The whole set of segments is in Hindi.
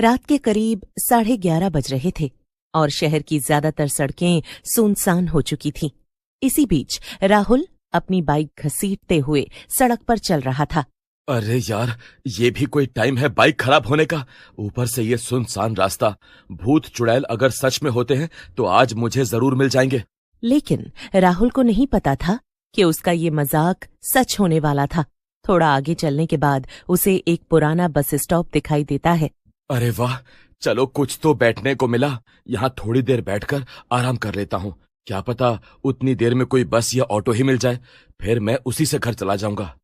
रात के करीब 11:30 बज रहे थे और शहर की ज्यादातर सड़कें सुनसान हो चुकी थीं। इसी बीच राहुल अपनी बाइक घसीटते हुए सड़क पर चल रहा था। अरे यार, ये भी कोई टाइम है बाइक खराब होने का? ऊपर से ये सुनसान रास्ता। भूत चुड़ैल अगर सच में होते हैं तो आज मुझे जरूर मिल जाएंगे। लेकिन राहुल को नहीं पता था कि उसका ये मजाक सच होने वाला था। थोड़ा आगे चलने के बाद उसे एक पुराना बस स्टॉप दिखाई देता है। अरे वाह, चलो कुछ तो बैठने को मिला। यहाँ थोड़ी देर बैठकर आराम कर लेता हूँ। क्या पता उतनी देर में कोई बस या ऑटो ही मिल जाए, फिर मैं उसी से घर चला जाऊंगा।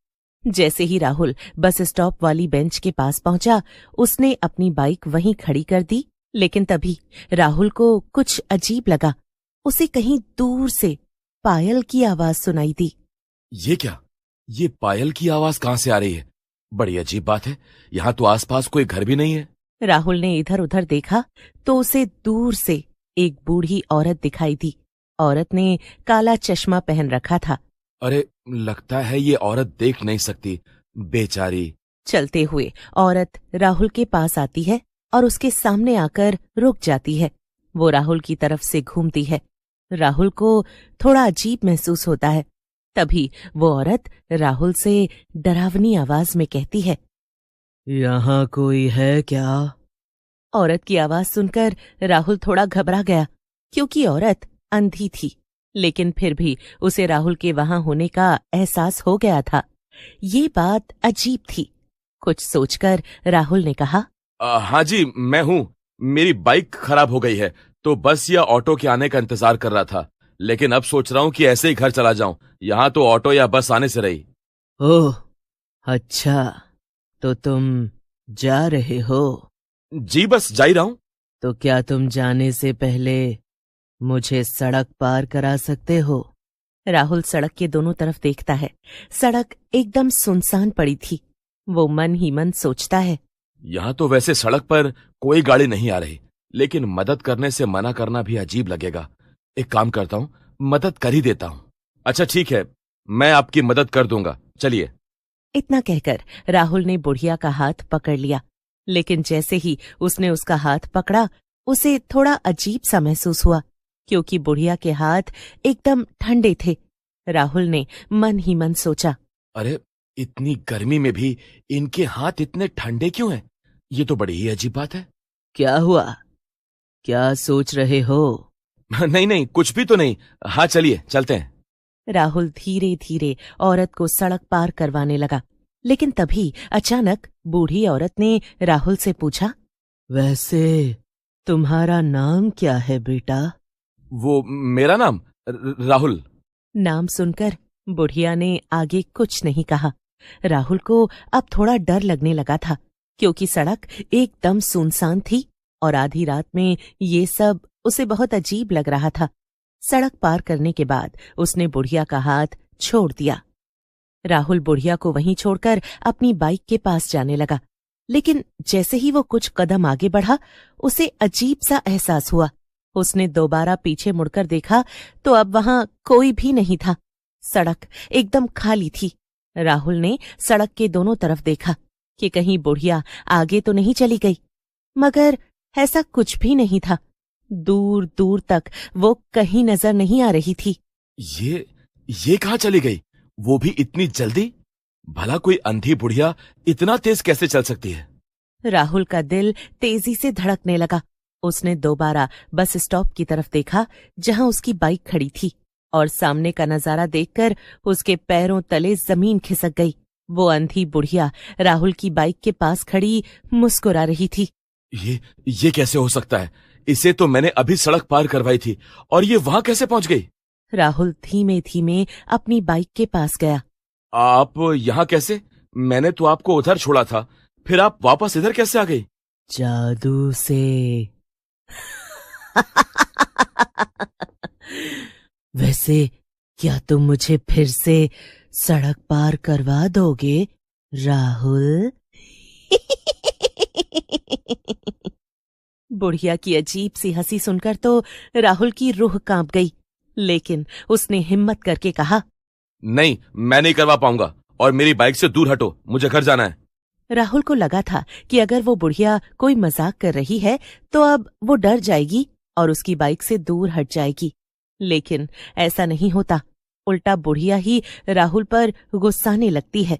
जैसे ही राहुल बस स्टॉप वाली बेंच के पास पहुंचा, उसने अपनी बाइक वहीं खड़ी कर दी। लेकिन तभी राहुल को कुछ अजीब लगा। उसे कहीं दूर से पायल की आवाज सुनाई दी। ये क्या? ये पायल की आवाज कहाँ से आ रही है? बड़ी अजीब बात है, यहाँ तो आसपास कोई घर भी नहीं है। राहुल ने इधर उधर देखा तो उसे दूर से एक बूढ़ी औरत दिखाई दी। औरत ने काला चश्मा पहन रखा था। अरे, लगता है ये औरत देख नहीं सकती, बेचारी। चलते हुए औरत राहुल के पास आती है और उसके सामने आकर रुक जाती है। वो राहुल की तरफ से घूमती है। राहुल को थोड़ा अजीब महसूस होता है। तभी वो औरत राहुल से डरावनी आवाज में कहती है, यहाँ कोई है क्या? औरत की आवाज सुनकर राहुल थोड़ा घबरा गया, क्योंकि औरत अंधी थी। लेकिन फिर भी उसे राहुल के वहां होने का एहसास हो गया था। ये बात अजीब थी। कुछ सोचकर राहुल ने कहा, हाँ जी, मैं हूँ। मेरी बाइक खराब हो गई है तो बस या ऑटो के आने का इंतजार कर रहा था, लेकिन अब सोच रहा हूँ कि ऐसे ही घर चला जाऊं। यहाँ तो ऑटो या बस आने से रही। ओह, अच्छा, तो तुम जा रहे हो? जी, बस जा ही रहा हूँ। तो क्या तुम जाने से पहले मुझे सड़क पार करा सकते हो? राहुल सड़क के दोनों तरफ देखता है। सड़क एकदम सुनसान पड़ी थी। वो मन ही मन सोचता है, यहाँ तो वैसे सड़क पर कोई गाड़ी नहीं आ रही, लेकिन मदद करने से मना करना भी अजीब लगेगा। एक काम करता हूँ, मदद कर ही देता हूँ। अच्छा ठीक है, मैं आपकी मदद कर दूंगा, चलिए। इतना कहकर राहुल ने बुढ़िया का हाथ पकड़ लिया। लेकिन जैसे ही उसने उसका हाथ पकड़ा, उसे थोड़ा अजीब सा महसूस हुआ, क्योंकि बुढ़िया के हाथ एकदम ठंडे थे। राहुल ने मन ही मन सोचा, अरे, इतनी गर्मी में भी इनके हाथ इतने ठंडे क्यों हैं? ये तो बड़ी ही अजीब बात है। क्या हुआ? क्या सोच रहे हो? नहीं नहीं, कुछ भी तो नहीं। हाँ चलिए, चलते हैं। राहुल धीरे धीरे औरत को सड़क पार करवाने लगा। लेकिन तभी अचानक बूढ़ी औरत ने राहुल से पूछा, वैसे तुम्हारा नाम क्या है बेटा? वो मेरा नाम राहुल। नाम सुनकर बुढ़िया ने आगे कुछ नहीं कहा। राहुल को अब थोड़ा डर लगने लगा था, क्योंकि सड़क एकदम सुनसान थी और आधी रात में ये सब उसे बहुत अजीब लग रहा था। सड़क पार करने के बाद उसने बुढ़िया का हाथ छोड़ दिया। राहुल बुढ़िया को वहीं छोड़कर अपनी बाइक के पास जाने लगा। लेकिन जैसे ही वो कुछ कदम आगे बढ़ा, उसे अजीब सा एहसास हुआ। उसने दोबारा पीछे मुड़कर देखा तो अब वहां कोई भी नहीं था। सड़क एकदम खाली थी। राहुल ने सड़क के दोनों तरफ देखा कि कहीं बुढ़िया आगे तो नहीं चली गई, मगर ऐसा कुछ भी नहीं था। दूर दूर तक वो कहीं नजर नहीं आ रही थी। ये कहाँ चली गई? वो भी इतनी जल्दी? भला कोई अंधी बुढ़िया इतना तेज कैसे चल सकती है? राहुल का दिल तेजी से धड़कने लगा। उसने दोबारा बस स्टॉप की तरफ देखा, जहां उसकी बाइक खड़ी थी, और सामने का नजारा देखकर उसके पैरों तले जमीन खिसक गई। वो अंधी बुढ़िया राहुल की बाइक के पास खड़ी मुस्कुरा रही थी। ये कैसे हो सकता है? इसे तो मैंने अभी सड़क पार करवाई थी, और ये वहां कैसे पहुंच गई? राहुल धीमे धीमे अपनी बाइक के पास गया। आप यहाँ कैसे? मैंने तो आपको उधर छोड़ा था, फिर आप वापस इधर कैसे आ गई? जादू से। वैसे क्या तुम मुझे फिर से सड़क पार करवा दोगे राहुल? बुढ़िया की अजीब सी हंसी सुनकर तो राहुल की रूह कांप गई। लेकिन उसने हिम्मत करके कहा, नहीं, मैं नहीं करवा पाऊंगा, और मेरी बाइक से दूर हटो, मुझे घर जाना है। राहुल को लगा था कि अगर वो बुढ़िया कोई मजाक कर रही है तो अब वो डर जाएगी और उसकी बाइक से दूर हट जाएगी। लेकिन ऐसा नहीं होता, उल्टा बुढ़िया ही राहुल पर गुस्साने लगती है।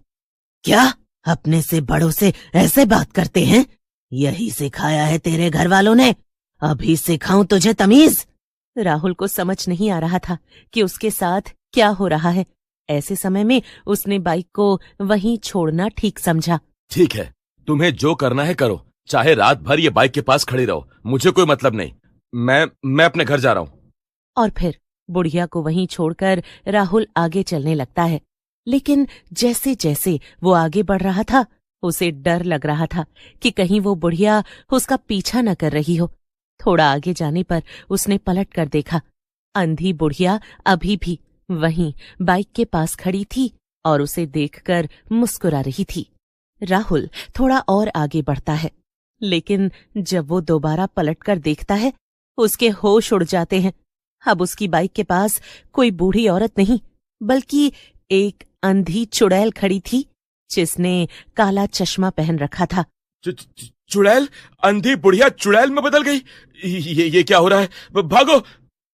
क्या अपने से बड़ों से ऐसे बात करते हैं? यही सिखाया है तेरे घर वालों ने? अभी सिखाऊं तुझे तमीज? राहुल को समझ नहीं आ रहा था कि उसके साथ क्या हो रहा है। ऐसे समय में उसने बाइक को वहीं छोड़ना ठीक समझा। ठीक है, तुम्हें जो करना है करो, चाहे रात भर ये बाइक के पास खड़ी रहो, मुझे कोई मतलब नहीं। मैं अपने घर जा रहा हूं। और फिर बुढ़िया को वहीं छोड़कर राहुल आगे चलने लगता है। लेकिन जैसे जैसे वो आगे बढ़ रहा था, उसे डर लग रहा था कि कहीं वो बुढ़िया उसका पीछा न कर रही हो। थोड़ा आगे जाने पर उसने पलट कर देखा। अंधी बुढ़िया अभी भी वहीं बाइक के पास खड़ी थी और उसे देखकर मुस्कुरा रही थी। राहुल थोड़ा और आगे बढ़ता है, लेकिन जब वो दोबारा पलटकर देखता है, उसके होश उड़ जाते हैं। अब उसकी बाइक के पास कोई बूढ़ी औरत नहीं, बल्कि एक अंधी चुड़ैल खड़ी थी, जिसने काला चश्मा पहन रखा था। चुड़ैल? अंधी बुढ़िया चुड़ैल में बदल गई? ये क्या हो रहा है? भागो!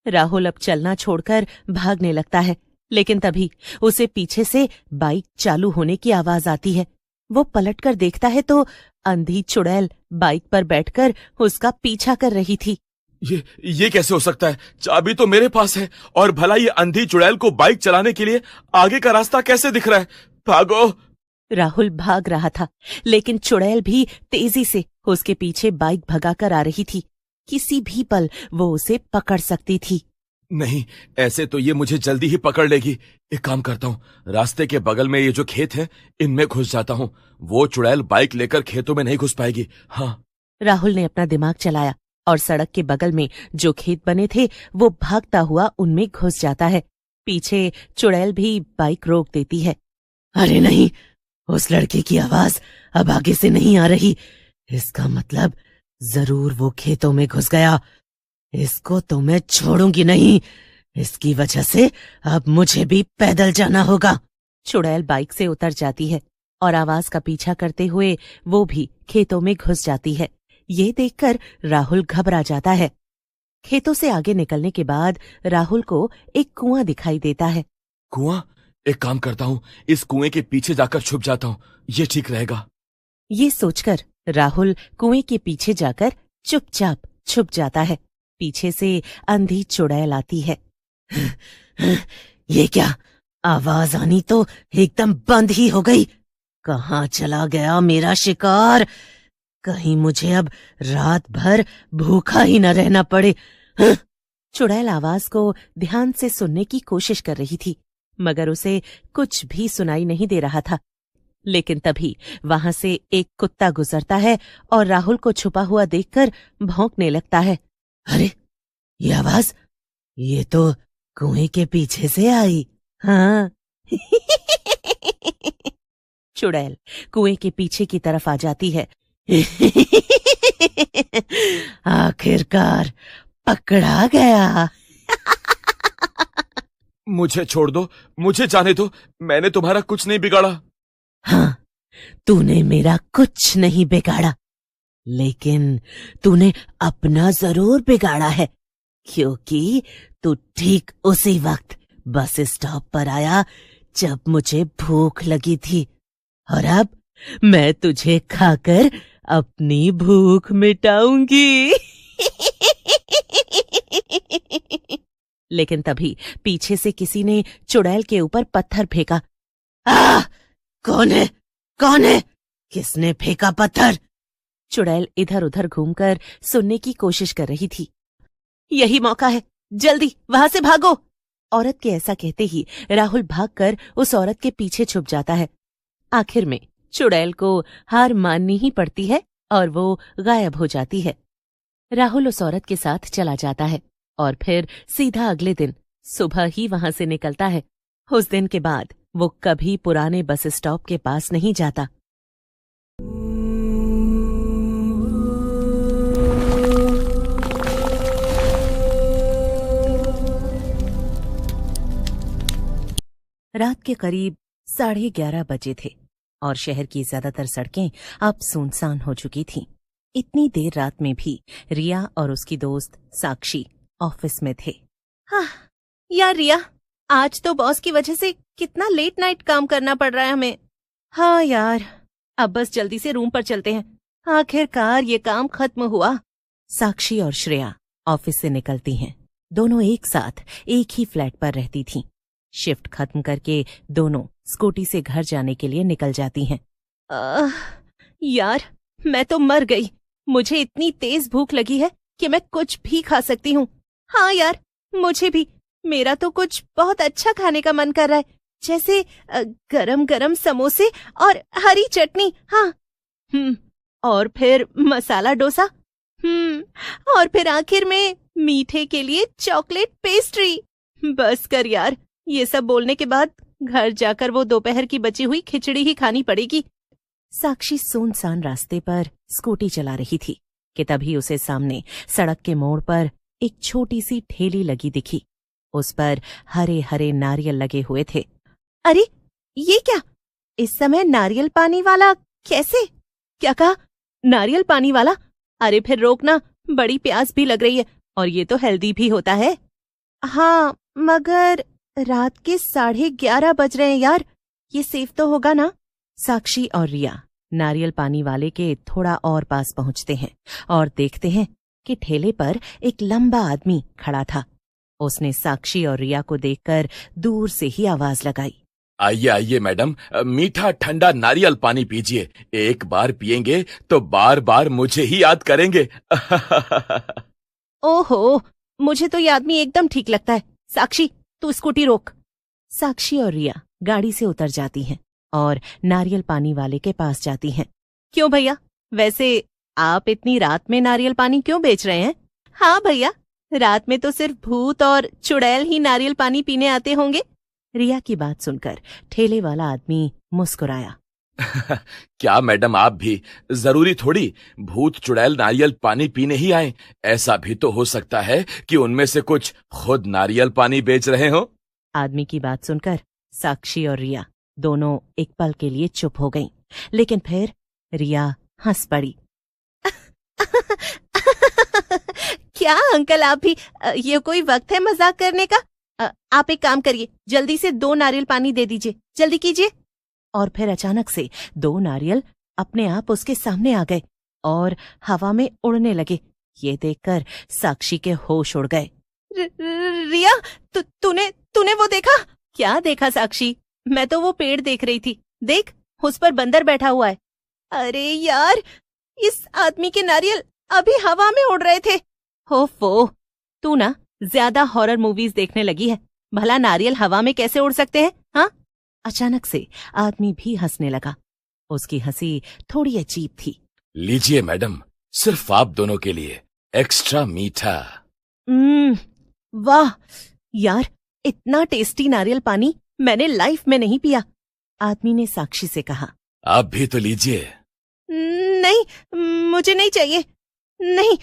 राहुल अब चलना छोड़कर भागने लगता है, लेकिन तभी उसे पीछे से बाइक चालू होने की आवाज आती है। वो पलटकर देखता है तो अंधी चुड़ैल बाइक पर बैठकर उसका पीछा कर रही थी। ये कैसे हो सकता है? चाबी तो मेरे पास है, और भला ये अंधी चुड़ैल को बाइक चलाने के लिए आगे का रास्ता कैसे दिख रहा है? भागो! राहुल भाग रहा था, लेकिन चुड़ैल भी तेजी से उसके पीछे बाइक भगाकर आ रही थी। किसी भी पल वो उसे पकड़ सकती थी। नहीं, ऐसे तो ये मुझे जल्दी ही पकड़ लेगी। एक काम करता हूँ, रास्ते के बगल में ये जो खेत है, इनमें घुस जाता हूँ। वो चुड़ैल बाइक लेकर खेतों में नहीं घुस पाएगी। हाँ। राहुल ने अपना दिमाग चलाया और सड़क के बगल में जो खेत बने थे, वो भागता हुआ उनमें घुस जाता है। पीछे चुड़ैल भी बाइक रोक देती है। अरे नहीं, उस लड़के की आवाज अब आगे से नहीं आ रही। इसका मतलब जरूर वो खेतों में घुस गया। इसको तो मैं छोड़ूंगी नहीं। इसकी वजह से अब मुझे भी पैदल जाना होगा। चुड़ैल बाइक से उतर जाती है और आवाज का पीछा करते हुए वो भी खेतों में घुस जाती है। ये देखकर राहुल घबरा जाता है। खेतों से आगे निकलने के बाद राहुल को एक कुआं दिखाई देता है। कुआं? एक काम करता हूँ, इस कुएं के पीछे जाकर छुप जाता हूँ, ये ठीक रहेगा। ये सोचकर राहुल कुएं के पीछे जाकर चुपचाप छुप जाता है। पीछे से अंधी चुड़ैल आती है। ये क्या, आवाज आनी तो एकदम बंद ही हो गई। कहाँ चला गया मेरा शिकार? कहीं मुझे अब रात भर भूखा ही न रहना पड़े। चुड़ैल आवाज को ध्यान से सुनने की कोशिश कर रही थी, मगर उसे कुछ भी सुनाई नहीं दे रहा था। लेकिन तभी वहां से एक कुत्ता गुजरता है और राहुल को छुपा हुआ देखकर भौंकने लगता है। अरे, ये आवाज, ये तो कुएं के पीछे से आई। हाँ। चुड़ैल कुएं के पीछे की तरफ आ जाती है। आखिरकार पकड़ा गया। मुझे छोड़ दो, मुझे जाने दो, मैंने तुम्हारा कुछ नहीं बिगाड़ा। हाँ, तूने मेरा कुछ नहीं बिगाड़ा, लेकिन तूने अपना जरूर बिगाड़ा है, क्योंकि तू ठीक उसी वक्त बस स्टॉप पर आया जब मुझे भूख लगी थी, और अब मैं तुझे खाकर अपनी भूख मिटाऊंगी। लेकिन तभी पीछे से किसी ने चुड़ैल के ऊपर पत्थर फेंका। कौन है? कौन है? किसने फेंका पत्थर? चुड़ैल इधर उधर घूमकर सुनने की कोशिश कर रही थी। यही मौका है, जल्दी वहां से भागो। औरत के ऐसा कहते ही राहुल भागकर उस औरत के पीछे छुप जाता है। आखिर में चुड़ैल को हार माननी ही पड़ती है और वो गायब हो जाती है। राहुल उस औरत के साथ चला जाता है और फिर सीधा अगले दिन सुबह ही वहां से निकलता है। उस दिन के बाद वो कभी पुराने बस स्टॉप के पास नहीं जाता। रात के करीब 11:30 बजे थे और शहर की ज्यादातर सड़कें अब सुनसान हो चुकी थीं। इतनी देर रात में भी रिया और उसकी दोस्त साक्षी ऑफिस में थे। हाँ यार रिया, आज तो बॉस की वजह से कितना लेट नाइट काम करना पड़ रहा है हमें। हाँ यार, अब बस जल्दी से रूम पर चलते हैं, आखिरकार ये काम खत्म हुआ। साक्षी और श्रेया ऑफिस से निकलती हैं। दोनों एक साथ एक ही फ्लैट पर रहती थीं। शिफ्ट खत्म करके दोनों स्कूटी से घर जाने के लिए निकल जाती हैं। यार मैं तो मर गई, मुझे इतनी तेज भूख लगी है कि मैं कुछ भी खा सकती हूँ। हाँ यार, मुझे भी, मेरा तो कुछ बहुत अच्छा खाने का मन कर रहा है, जैसे गरम गरम समोसे और हरी चटनी। हाँ और फिर मसाला डोसा। और फिर आखिर में मीठे के लिए चॉकलेट पेस्ट्री। बस कर यार, ये सब बोलने के बाद घर जाकर वो दोपहर की बची हुई खिचड़ी ही खानी पड़ेगी। साक्षी सुनसान रास्ते पर स्कूटी चला रही थी कि तभी उसे सामने सड़क के मोड़ पर एक छोटी सी ठेली लगी दिखी। उस पर हरे हरे नारियल लगे हुए थे। अरे ये क्या, इस समय नारियल पानी वाला कैसे? क्या कहा, नारियल पानी वाला? अरे फिर रोकना, बड़ी प्यास भी लग रही है और ये तो हेल्दी भी होता है। हाँ मगर रात के 11:30 बज रहे हैं यार, ये सेफ तो होगा ना? साक्षी और रिया नारियल पानी वाले के थोड़ा और पास पहुंचते हैं और देखते हैं कि ठेले पर एक लंबा आदमी खड़ा था। उसने साक्षी और रिया को देखकर दूर से ही आवाज लगाई। आइए आइए मैडम, मीठा ठंडा नारियल पानी पीजिए। एक बार पिएंगे तो बार बार मुझे ही याद करेंगे। ओहो, मुझे तो ये आदमी एकदम ठीक लगता है। साक्षी तू स्कूटी रोक। साक्षी और रिया गाड़ी से उतर जाती हैं और नारियल पानी वाले के पास जाती हैं। क्यों भैया, वैसे आप इतनी रात में नारियल पानी क्यों बेच रहे हैं? हाँ भैया, रात में तो सिर्फ भूत और चुड़ैल ही नारियल पानी पीने आते होंगे। रिया की बात सुनकर ठेले वाला आदमी मुस्कुराया। क्या मैडम, आप भी जरूरी थोड़ी भूत चुड़ैल नारियल पानी पीने ही आए। ऐसा भी तो हो सकता है कि उनमें से कुछ खुद नारियल पानी बेच रहे हो। आदमी की बात सुनकर साक्षी और रिया दोनों एक पल के लिए चुप हो गईं, लेकिन फिर रिया हंस पड़ी। क्या अंकल, आप भी, ये कोई वक्त है मजाक करने का? आप एक काम करिए, जल्दी से 2 नारियल पानी दे दीजिए, जल्दी कीजिए। और फिर अचानक से 2 नारियल अपने आप उसके सामने आ गए और हवा में उड़ने लगे। ये देखकर साक्षी के होश उड़ गए। रिया, तूने वो देखा? क्या देखा साक्षी? मैं तो वो पेड़ देख रही थी, देख उस पर बंदर बैठा हुआ है। अरे यार, इस आदमी के नारियल अभी हवा में उड़ रहे थे। हो, तू ना ज्यादा हॉरर मूवीज देखने लगी है। भला नारियल हवा में कैसे उड़ सकते हैं? हाँ? अचानक से आदमी भी हंसने लगा। उसकी हंसी थोड़ी अजीब थी। लीजिए मैडम, सिर्फ आप दोनों के लिए एक्स्ट्रा मीठा। वाह यार, इतना टेस्टी नारियल पानी मैंने लाइफ में नहीं पिया। आदमी ने साक्षी से कहा। आप भी तो लीजिए। नहीं, मुझे नहीं चाहिए। नहीं,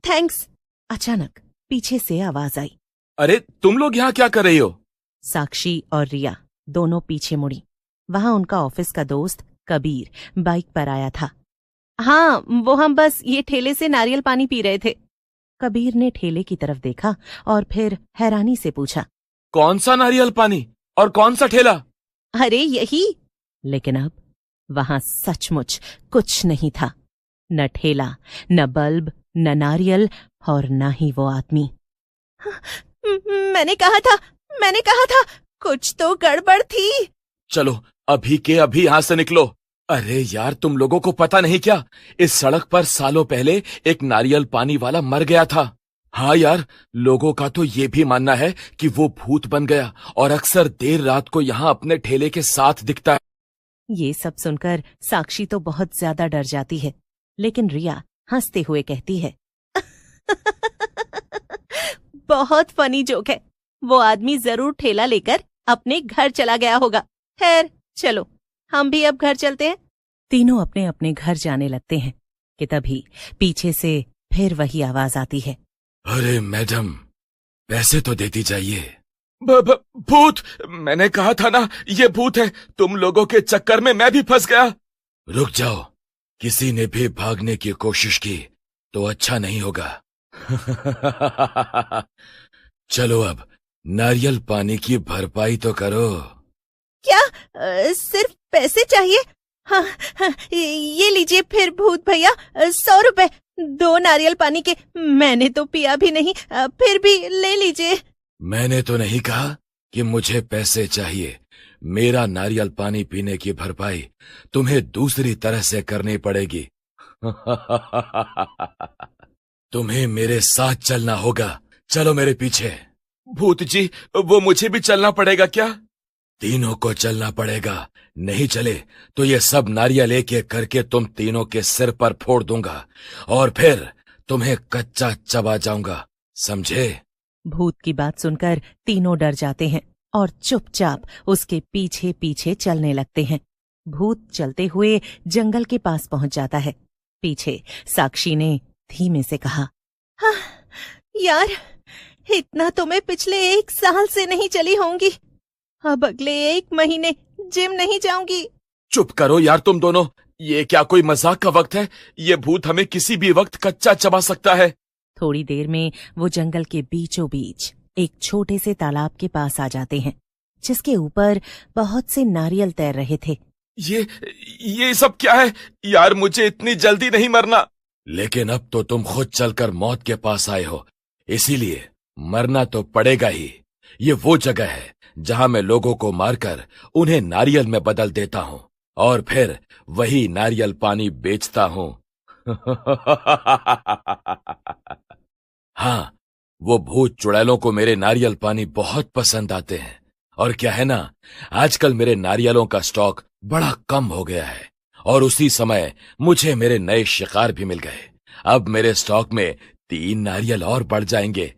थैंक्स। अचानक पीछे से आवाज आई। अरे तुम लोग यहाँ क्या कर रही हो? साक्षी और रिया दोनों पीछे मुड़ी। वहां उनका ऑफिस का दोस्त कबीर बाइक पर आया था। हाँ, वो हम बस ये ठेले से नारियल पानी पी रहे थे। कबीर ने ठेले की तरफ देखा और फिर हैरानी से पूछा, कौन सा नारियल पानी और कौन सा ठेला? अरे यही। लेकिन अब वहां सचमुच कुछ नहीं था, न ठेला, न बल्ब, न नारियल और न ही वो आदमी। मैंने कहा था कुछ तो गड़बड़ थी। चलो अभी के अभी यहां से निकलो। अरे यार, तुम लोगों को पता नहीं क्या, इस सड़क पर सालों पहले एक नारियल पानी वाला मर गया था। हाँ यार, लोगों का तो ये भी मानना है कि वो भूत बन गया और अक्सर देर रात को यहाँ अपने ठेले के साथ दिखता है। ये सब सुनकर साक्षी तो बहुत ज्यादा डर जाती है, लेकिन रिया हंसते हुए कहती है, बहुत फनी जोक है। वो आदमी जरूर ठेला लेकर अपने घर चला गया होगा। खैर चलो, हम भी अब घर चलते हैं। तीनों अपने अपने घर जाने लगते हैं कि तभी पीछे से फिर वही आवाज आती है। अरे मैडम, पैसे तो देती जाइए। भूत! मैंने कहा था ना, ये भूत है। तुम लोगों के चक्कर में मैं भी फंस गया। रुक जाओ, किसी ने भी भागने की कोशिश की तो अच्छा नहीं होगा। चलो अब नारियल पानी की भरपाई तो करो। क्या सिर्फ पैसे चाहिए? हाँ, हाँ, ये लीजिए फिर भूत भैया, 100 रुपए, 2 नारियल पानी के। मैंने तो पिया भी नहीं, फिर भी ले लीजिए। मैंने तो नहीं कहा कि मुझे पैसे चाहिए। मेरा नारियल पानी पीने की भरपाई तुम्हें दूसरी तरह से करनी पड़ेगी। तुम्हें मेरे साथ चलना होगा। चलो मेरे पीछे। भूत जी, वो मुझे भी चलना पड़ेगा क्या? तीनों को चलना पड़ेगा। नहीं चले तो ये सब नारियल एक एक करके तुम तीनों के सिर पर फोड़ दूंगा और फिर तुम्हें कच्चा चबा जाऊंगा, समझे? भूत की बात सुनकर तीनों डर जाते हैं और चुपचाप उसके पीछे पीछे चलने लगते हैं। भूत चलते हुए जंगल के पास पहुंच जाता है। पीछे साक्षी ने धीमे से कहा, हाँ, यार, इतना तो मैं पिछले 1 साल से नहीं चली होंगी। अब अगले 1 महीने जिम नहीं जाऊंगी। चुप करो यार तुम दोनों। ये क्या कोई मजाक का वक्त है? ये भूत हमें किसी भी वक्त कच्चा चबा सकता है। थोड़ी देर में वो जंगल के बीचों बीच एक छोटे से तालाब के पास आ जाते हैं, जिसके ऊपर बहुत से नारियल तैर रहे थे। ये सब क्या है? यार मुझे इतनी जल्दी नहीं मरना। लेकिन अब तो तुम खुद चलकर मौत के पास आए हो, इसीलिए मरना तो पड़ेगा ही। ये वो जगह है जहां मैं लोगों को मारकर उन्हें नारियल में बदल देता हूं और फिर वही नारियल पानी बेचता हूं। हाँ, वो भूत चुड़ैलों को मेरे नारियल पानी बहुत पसंद आते हैं। और क्या है ना, आजकल मेरे नारियलों का स्टॉक बड़ा कम हो गया है और उसी समय मुझे मेरे नए शिकार भी मिल गए। अब मेरे स्टॉक में 3 नारियल और बढ़ जाएंगे।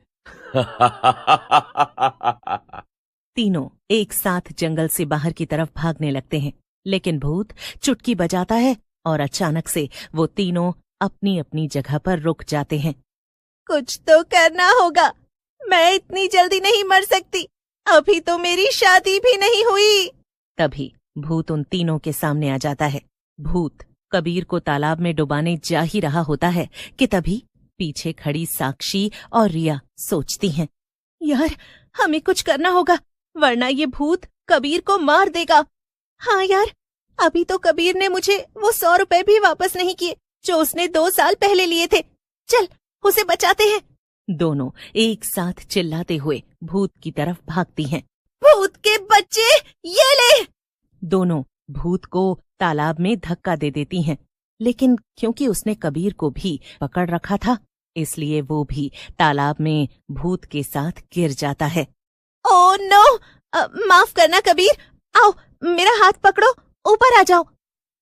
तीनों एक साथ जंगल से बाहर की तरफ भागने लगते हैं, लेकिन भूत चुटकी बजाता है और अचानक से वो तीनों अपनी अपनी जगह पर रुक जाते हैं। कुछ तो करना होगा, मैं इतनी जल्दी नहीं मर सकती। अभी तो मेरी शादी भी नहीं हुई। तभी भूत उन तीनों के सामने आ जाता है। भूत कबीर को तालाब में डुबाने जा ही रहा होता है कि तभी पीछे खड़ी साक्षी और रिया सोचती हैं, यार, हमें कुछ करना होगा, वरना ये भूत कबीर को मार देगा। हाँ यार, अभी तो कबीर ने मुझे वो 100 रुपए भी वापस नहीं किए जो उसने 2 साल पहले लिए थे। चल, उसे बचाते हैं। दोनों एक साथ चिल्लाते हुए भूत की तरफ भागती हैं। भूत के बच्चे, ये ले! दोनों भूत को तालाब में धक्का दे देती हैं, लेकिन क्योंकि उसने कबीर को भी पकड़ रखा था, इसलिए वो भी तालाब में भूत के साथ गिर जाता है। Oh no! माफ करना कबीर, आओ मेरा हाथ पकड़ो, ऊपर आ जाओ।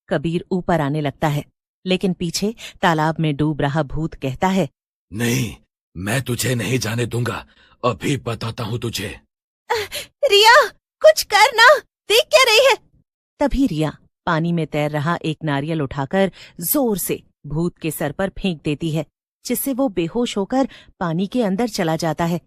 कबीर ऊपर आने लगता है, लेकिन पीछे तालाब में डूब रहा भूत कहता है, नहीं, मैं तुझे नहीं जाने दूंगा। अभी बताता हूँ तुझे। रिया, कुछ करना, देख क्या रही है? तभी रिया पानी में तैर रहा एक नारियल उठाकर जोर से भूत के सर पर फेंक देती है, जिससे वो बेहोश होकर पानी के अंदर चला जाता है।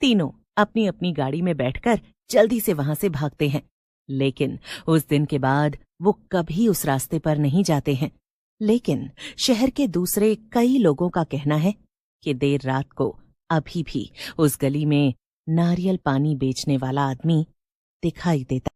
तीनों अपनी अपनी गाड़ी में बैठकर जल्दी से वहां से भागते हैं, लेकिन उस दिन के बाद वो कभी उस रास्ते पर नहीं जाते हैं। लेकिन शहर के दूसरे कई लोगों का कहना है कि देर रात को अभी भी उस गली में नारियल पानी बेचने वाला आदमी दिखाई देता